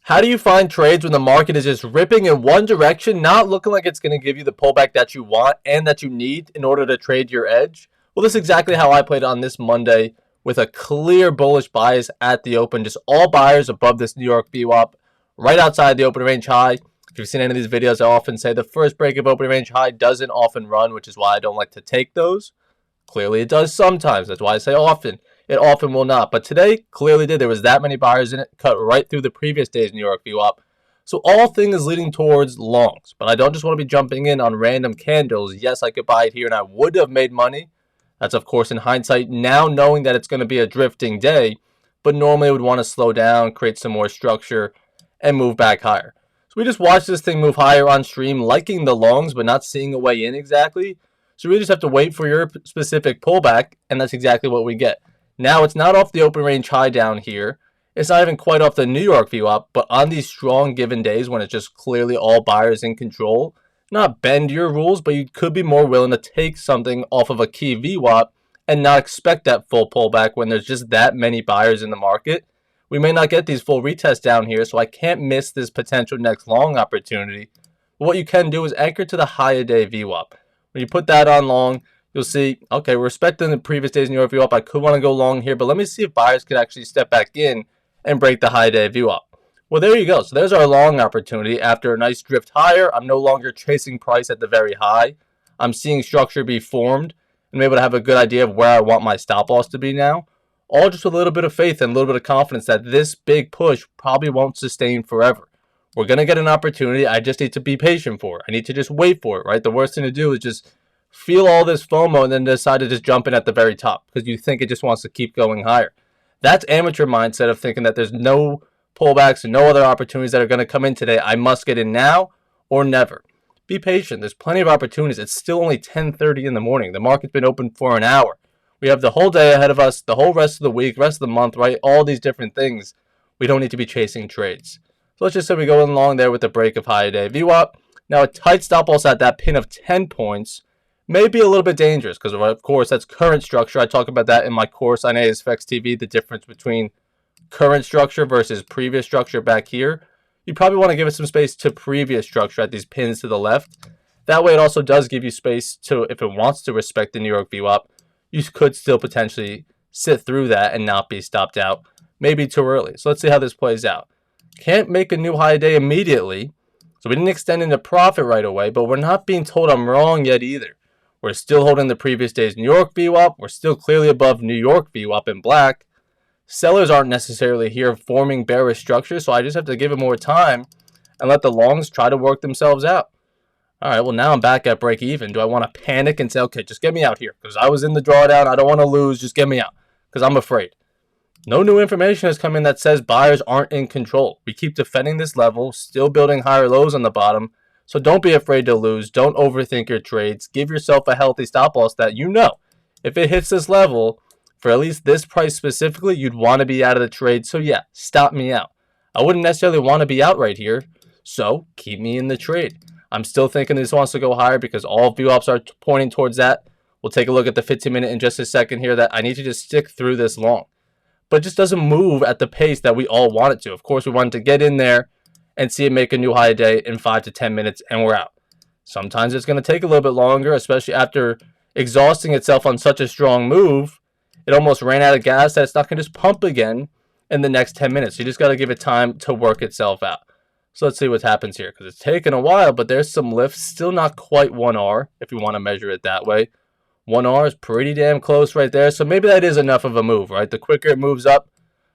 How do you find trades when the market is just ripping in one direction, not looking like it's going to give you the pullback that you want and that you need in order to trade your edge? Well, this is exactly how I played on this Monday with a clear bullish bias at the open. Just all buyers above this New York VWAP, right outside the open range high. If you've seen any of these videos, I often say the first break of open range high doesn't often run, which is why I don't like to take those. Clearly, it does sometimes. That's why I say often. It often will not. But today, clearly did. There was that many buyers in it, cut right through the previous day's New York VWAP. So all things is leading towards longs. But I don't just want to be jumping in on random candles. Yes, I could buy it here and I would have made money. That's, of course, in hindsight, now knowing that it's going to be a drifting day. But normally I would want to slow down, create some more structure, and move back higher. So we just watched this thing move higher on stream, liking the longs, but not seeing a way in exactly. So we just have to wait for your specific pullback, and that's exactly what we get. Now, it's not off the open range high down here. It's not even quite off the New York VWAP, but on these strong given days when it's just clearly all buyers in control, not bend your rules, but you could be more willing to take something off of a key VWAP and not expect that full pullback when there's just that many buyers in the market. We may not get these full retests down here, so I can't miss this potential next long opportunity. But what you can do is anchor to the high a day VWAP. When you put that on long, you'll see, okay, we're respecting the previous day's New York VWAP. I could want to go long here, but let me see if buyers could actually step back in and break the high day VWAP. Well, there you go. So there's our long opportunity. After a nice drift higher, I'm no longer chasing price at the very high. I'm seeing structure be formed and I'm able to have a good idea of where I want my stop loss to be now. All just with a little bit of faith and a little bit of confidence that this big push probably won't sustain forever. We're going to get an opportunity. I just need to be patient for it. I need to just wait for it, right? The worst thing to do is just feel all this FOMO and then decide to just jump in at the very top because you think it just wants to keep going higher. That's amateur mindset of thinking that there's no pullbacks and no other opportunities that are going to come in today. I must get in now or never. Be patient. There's plenty of opportunities. It's still only 10:30 in the morning. The market's been open for an hour. We have the whole day ahead of us, the whole rest of the week, rest of the month, right? All these different things. We don't need to be chasing trades. So let's just say we go along there with the break of high day VWAP. Now a tight stop loss at that pin of 10 points may be a little bit dangerous because, of course, that's current structure. I talk about that in my course on ASFX TV, the difference between current structure versus previous structure back here. You probably want to give it some space to previous structure at these pins to the left. That way it also does give you space to, if it wants to respect the New York VWAP, you could still potentially sit through that and not be stopped out. Maybe too early. So let's see how this plays out. Can't make a new high day immediately. So we didn't extend into profit right away, but we're not being told I'm wrong yet either. We're still holding the previous day's New York VWAP. We're still clearly above New York VWAP in black. Sellers aren't necessarily here forming bearish structure, so I just have to give it more time and let the longs try to work themselves out. All right, well, now I'm back at break even. Do I want to panic and say, okay, just get me out here because I was in the drawdown. I don't want to lose. Just get me out because I'm afraid. No new information has come in that says buyers aren't in control. We keep defending this level, still building higher lows on the bottom. So don't be afraid to lose. Don't overthink your trades. Give yourself a healthy stop loss that you know if it hits this level, for at least this price specifically, you'd want to be out of the trade. So yeah, stop me out. I wouldn't necessarily want to be out right here. So keep me in the trade. I'm still thinking this wants to go higher because all VWAPs are pointing towards that. We'll take a look at the 15-minute in just a second here that I need to just stick through this long. But it just doesn't move at the pace that we all want it to. Of course, we wanted to get in there and see it make a new high day in 5 to 10 minutes, and we're out. Sometimes it's going to take a little bit longer, especially after exhausting itself on such a strong move. It almost ran out of gas that it's not going to just pump again in the next 10 minutes. You just got to give it time to work itself out. So let's see what happens here because it's taken a while, but there's some lift. Still not quite 1R if you want to measure it that way. 1R is pretty damn close right there. So maybe that is enough of a move, right? The quicker it moves up,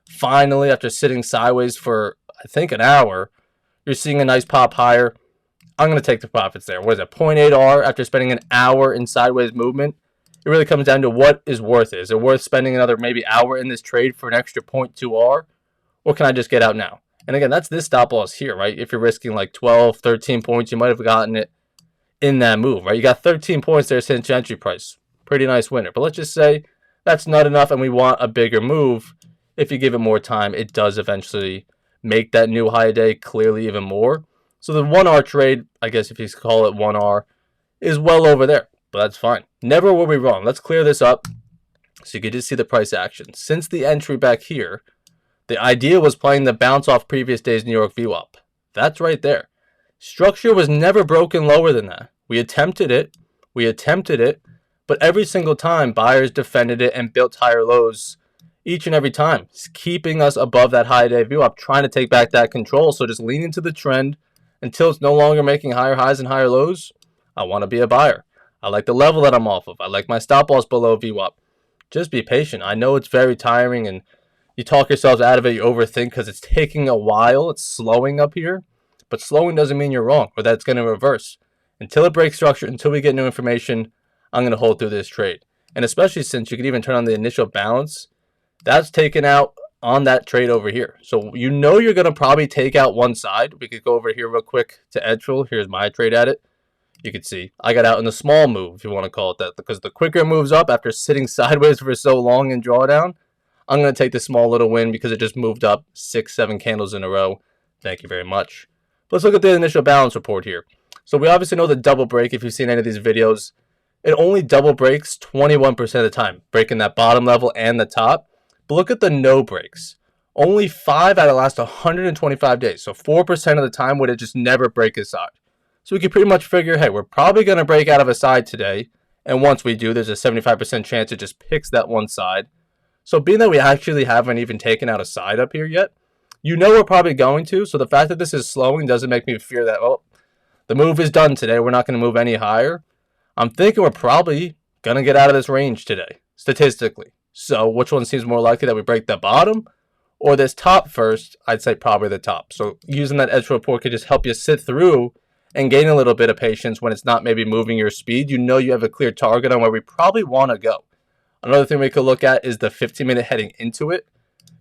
finally, after sitting sideways for, I think, an hour, you're seeing a nice pop higher. I'm going to take the profits there. What is it? 0.8R after spending an hour in sideways movement. It really comes down to what is worth it. Is it worth spending another maybe hour in this trade for an extra 0.2R? Or can I just get out now? And again, that's this stop loss here, right? If you're risking like 12, 13 points, you might have gotten it in that move, right? You got 13 points there since entry price. Pretty nice winner. But let's just say that's not enough and we want a bigger move. If you give it more time, it does eventually make that new high day clearly even more. So the 1R trade, I guess if you call it 1R, is well over there. But that's fine. Never were we wrong. Let's clear this up so you can just see the price action. Since the entry back here, The idea was playing the bounce off previous day's New York VWAP. That's right there. Structure was never broken lower than that. We attempted it, but every single time buyers defended it and built higher lows each and every time, keeping us above that high day VWAP, trying to take back that control. So just lean into the trend until it's no longer making higher highs and higher lows. I want to be a buyer. I like the level that I'm off of. I like my stop loss below VWAP. Just be patient. I know it's very tiring and you talk yourselves out of it. You overthink because it's taking a while. It's slowing up here. But slowing doesn't mean you're wrong or that it's going to reverse. Until it breaks structure, until we get new information, I'm going to hold through this trade. And especially since you can even turn on the initial balance, that's taken out on that trade over here. So you know you're going to probably take out one side. We could go over here real quick to Edgeville. Here's my trade at it. You can see I got out in the small move, if you want to call it that, because the quicker it moves up after sitting sideways for so long in drawdown, I'm going to take the small little win because it just moved up 6-7 candles in a row. Thank you very much. Let's look at the initial balance report here. So we obviously know the double break. If you've seen any of these videos, it only double breaks 21% of the time, breaking that bottom level and the top. But look at the no breaks. Only 5 out of the last 125 days. So 4% of the time would it just never break a side. So we can pretty much figure, hey, we're probably going to break out of a side today. And once we do, there's a 75% chance it just picks that one side. So being that we actually haven't even taken out a side up here yet, you know we're probably going to. So the fact that this is slowing doesn't make me fear that, oh, the move is done today. We're not going to move any higher. I'm thinking we're probably going to get out of this range today, statistically. So which one seems more likely, that we break the bottom or this top first? I'd say probably the top. So using that edge report could just help you sit through and gain a little bit of patience when it's not maybe moving your speed. You know you have a clear target on where we probably want to go. Another thing we could look at is the 15-minute heading into it.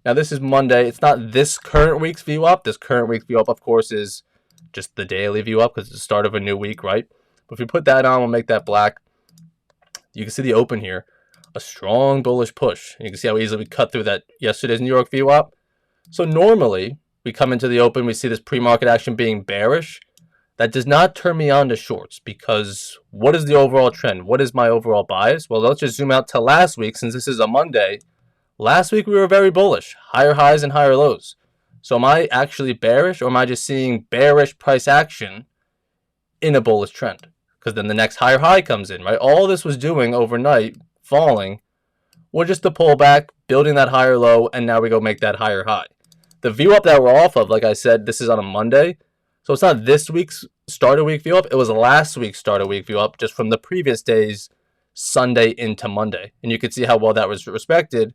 Now this is Monday. It's not this current week's VWAP. This current week's VWAP, of course, is just the daily VWAP because it's the start of a new week, right? But if we put that on, we'll make that black. You can see the open here. A strong bullish push. You can see how easily we cut through that yesterday's New York VWAP. So normally, we come into the open, we see this pre-market action being bearish. That does not turn me on to shorts because what is the overall trend? What is my overall bias? Well, let's just zoom out to last week since this is a Monday. Last week, we were very bullish. Higher highs and higher lows. So am I actually bearish or am I just seeing bearish price action in a bullish trend? Because then the next higher high comes in, right? All this was doing overnight, falling, was just the pullback, building that higher low, and now we go make that higher high. The VWAP that we're off of, like I said, this is on a Monday. So it's not this week's start of week VWAP. It was last week's start of week VWAP, just from the previous day's Sunday into Monday. And you can see how well that was respected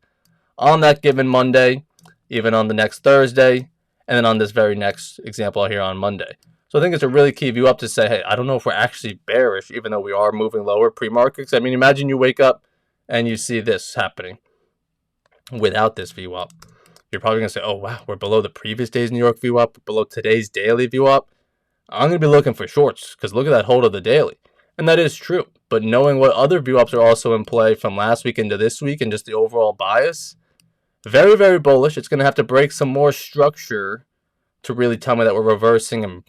on that given Monday, even on the next Thursday, and then on this very next example here on Monday. So I think it's a really key VWAP to say, hey, I don't know if we're actually bearish, even though we are moving lower pre-market. I mean, imagine you wake up and you see this happening without this VWAP. You're probably going to say, oh, wow, we're below the previous day's New York VWAP, below today's daily VWAP. I'm going to be looking for shorts because look at that hold of the daily. And that is true. But knowing what other VWAPs are also in play from last week into this week and just the overall bias, very, very bullish. It's going to have to break some more structure to really tell me that we're reversing and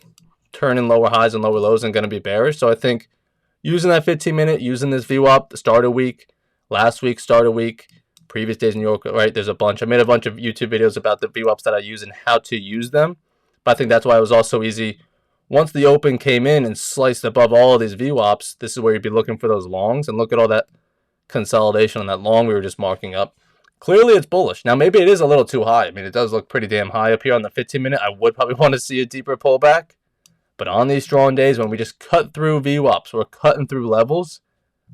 turning lower highs and lower lows and going to be bearish. So I think using that 15-minute, using this VWAP, the start of week, last week, start of week, previous days in New York, right? There's a bunch. I made a bunch of YouTube videos about the VWAPs that I use and how to use them. But I think that's why it was also easy. Once the open came in and sliced above all of these VWAPs, this is where you'd be looking for those longs. And look at all that consolidation on that long we were just marking up. Clearly, it's bullish. Now, maybe it is a little too high. I mean, it does look pretty damn high up here on the 15-minute. I would probably want to see a deeper pullback. But on these strong days when we just cut through VWAPs, we're cutting through levels.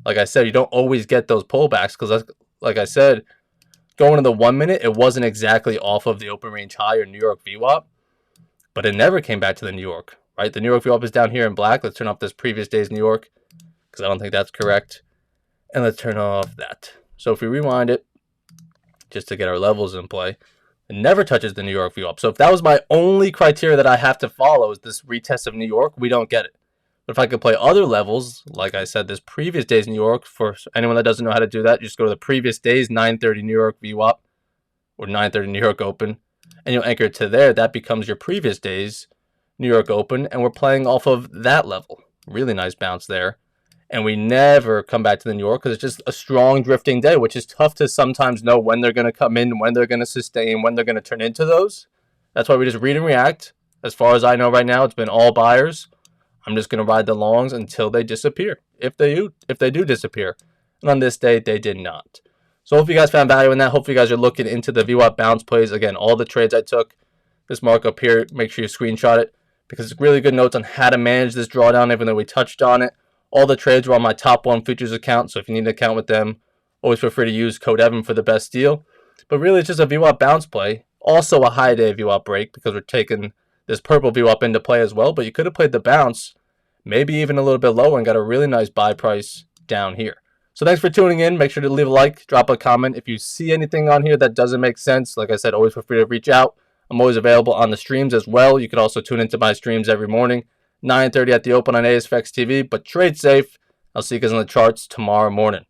Like I said, you don't always get those pullbacks because, like I said, going to the 1 minute, it wasn't exactly off of the open range high or New York VWAP. But it never came back to the New York, right? The New York VWAP is down here in black. Let's turn off this previous day's New York because I don't think that's correct. And let's turn off that. So if we rewind it, just to get our levels in play, it never touches the New York VWAP. So if that was my only criteria that I have to follow is this retest of New York, we don't get it. But if I could play other levels, like I said, this previous day's New York, for anyone that doesn't know how to do that, just go to the previous day's 9:30 New York VWAP or 9:30 New York Open, and you'll anchor it to there. That becomes your previous day's New York Open, and we're playing off of that level. Really nice bounce there. and we never come back to the New York because it's just a strong drifting day, which is tough to sometimes know when they're going to come in, when they're going to sustain, when they're going to turn into those. That's why we just read and react. As far as I know right now, it's been all buyers. I'm just going to ride the longs until they disappear, if they do disappear. And on this day, they did not. So hopefully you guys found value in that. Hopefully you guys are looking into the VWAP bounce plays. Again, all the trades I took, this mark up here, make sure you screenshot it because it's really good notes on how to manage this drawdown, even though we touched on it. All the trades were on my Top 1 Futures account, so if you need an account with them, always feel free to use code Evan for the best deal. But really, it's just a VWAP bounce play. Also a high day VWAP break because we're taking this purple VWAP into play as well. But you could have played the bounce, maybe even a little bit lower, and got a really nice buy price down here. So thanks for tuning in. Make sure to leave a like, drop a comment. If you see anything on here that doesn't make sense, like I said, always feel free to reach out. I'm always available on the streams as well. You can also tune into my streams every morning, 9:30 at the open on ASFX TV. But trade safe. I'll see you guys on the charts tomorrow morning.